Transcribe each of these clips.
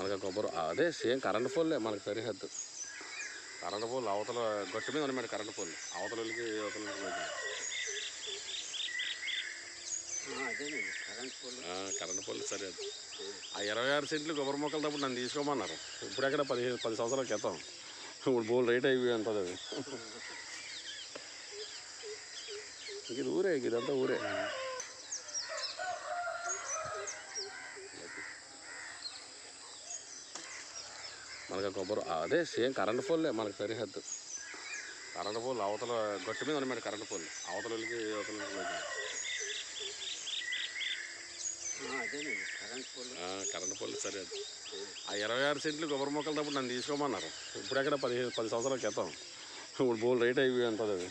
మనకి కొబ్బరి అదే సేమ్ కరెంట్ పోల్లే మనకి సరిహద్దు. కరెంట్ పోల్ అవతల గట్టు మీద అనమాట. కరెంట్ పోల్ అవతల వాళ్ళకి అవతల కరెంట్ పోల్ సరిహద్దు. ఆ 26 సెంట్లు కొబ్బరి మొక్కలు తప్పుడు నన్ను తీసుకోమన్నారు. ఇప్పుడెక్కడ 10 సంవత్సరాల క్రితం. ఇప్పుడు బోల్ రేట్ అయిపోయి ఉంటుంది అది. ఇది ఊరే, ఇదంతా ఊరే. మనకి కొబ్బరి అదే సేమ్ కరెంట్ పోల్లే మనకి సరిహద్దు. కరెంట్ పోల్ అవతల గట్టు మీద అనమాట. కరెంట్ పోల్ అవతల వాళ్ళకి అవతల కరెంట్ పోల్ సరిహద్దు. ఆ 26 సెంట్లు కొబ్బరి మొక్కలు తప్పుడు నన్ను తీసుకోమన్నారు. ఇప్పుడెక్కడ 10 సంవత్సరాల క్రితం. ఇప్పుడు బోల్ రేట్ అయిపోయి ఉంటుంది అది.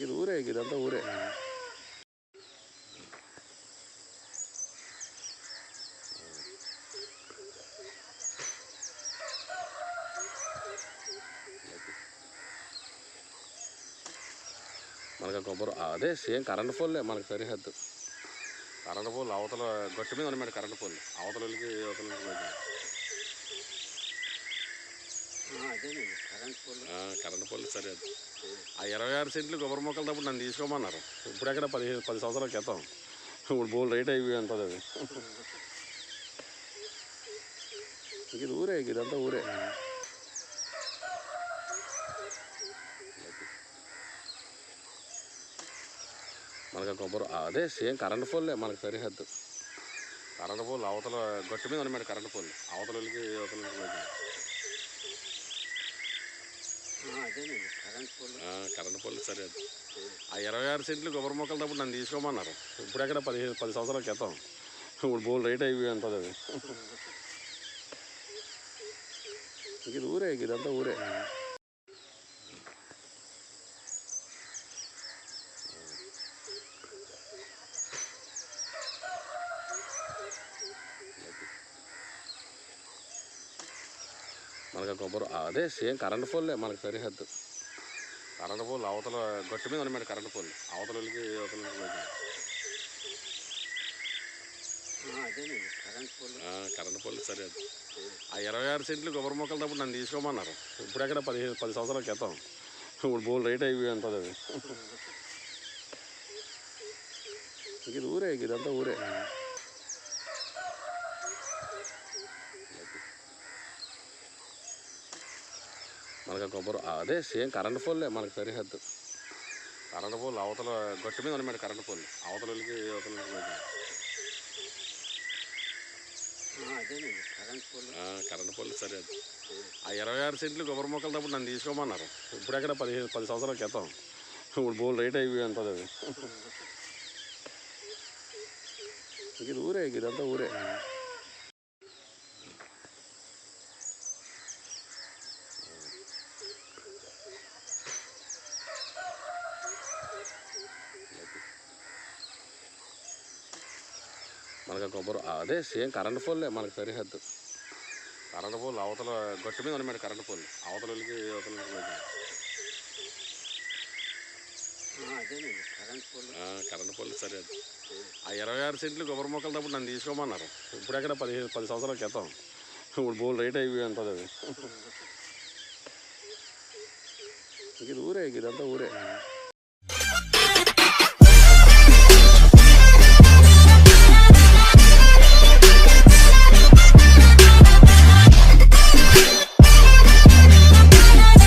ఇది ఊరే, ఇదంతా ఊరే. మనకి కొబ్బరి అదే సేమ్ కరెంట్ పోల్లే మనకి సరిహద్దు. కరెంట్ పోల్ అవతల గట్టు మీద అనమాట. కరెంట్ పోల్ అవతల వాళ్ళకి అవతల కరెంట్ పోల్ సరిహద్దు. ఆ 26 సెంట్లు కొబ్బరి మొక్కలు తప్పుడు నన్ను తీసుకోమన్నారు. ఇప్పుడెక్కడ 10 సంవత్సరాల క్రితం. ఇప్పుడు బోల్ రేట్ అయిపోయి ఉంటుంది అది. ఇది ఊరే, ఇదంతా ఊరే. మనకి కొబ్బరి అదే సేమ్ కరెంట్ పోల్లే మనకి సరిహద్దు. కరెంట్ పోల్ అవతల గట్టు మీద అనమాట. కరెంట్ పోల్ అవతల వాళ్ళకి అవతల కరెంట్ పోల్ సరిహద్దు. ఆ 26 సెంట్లు కొబ్బరి మొక్కలు తప్పుడు నన్ను తీసుకోమన్నారు. ఇప్పుడెక్కడ 10 సంవత్సరాల క్రితం. ఇప్పుడు బోల్ రేట్ అయిపోయి ఉంటుంది అది. ఇది ఊరే, ఇదంతా ఊరే. మనకి కొబ్బరి అదే సేమ్ కరెంట్ పోల్లే మనకి సరిహద్దు. కరెంట్ పోల్ అవతల గట్టు మీద అనమాట. కరెంట్ పోల్ అవతల వాళ్ళకి అవతల కరెంట్ పోల్ సరిహద్దు. ఆ 26 సెంట్లు కొబ్బరి మొక్కలు తప్పుడు నన్ను తీసుకోమన్నారు. ఇప్పుడెక్కడ 10 సంవత్సరాల క్రితం. ఇప్పుడు బోల్ రేట్ అయిపోయి ఉంటుంది అది. ఇది ఊరే, ఇదంతా ఊరే. మనకి కొబ్బరి అదే సేమ్ కరెంట్ పోల్లే మనకి సరిహద్దు. కరెంట్ పోల్ అవతల గట్టు మీద అనమాట. కరెంట్ పోల్ అవతల వాళ్ళకి అవతల కరెంట్ పోల్ సరిహద్దు. ఆ 26 సెంట్లు కొబ్బరి మొక్కలు తప్పుడు నన్ను తీసుకోమన్నారు. ఇప్పుడెక్కడ 10 సంవత్సరాల క్రితం. ఇప్పుడు బోల్ రేట్ అయిపోయి ఉంటుంది అది. ఇది ఊరే, ఇదంతా ఊరే. మనకి కొబ్బరి అదే సేమ్ కరెంట్ పోల్లే మనకి సరిహద్దు. కరెంట్ పోల్ అవతల గట్టు మీద అనమాట. కరెంట్ పోల్ అవతల వాళ్ళకి అవతల కరెంట్ పోల్ సరిహద్దు. ఆ 26 సెంట్లు కొబ్బరి మొక్కలు తప్పుడు నన్ను తీసుకోమన్నారు. ఇప్పుడెక్కడ 10 సంవత్సరాల క్రితం. ఇప్పుడు బోల్ రేట్ అయిపోయి ఉంటుంది అది. ఇది ఊరే, ఇదంతా ఊరే.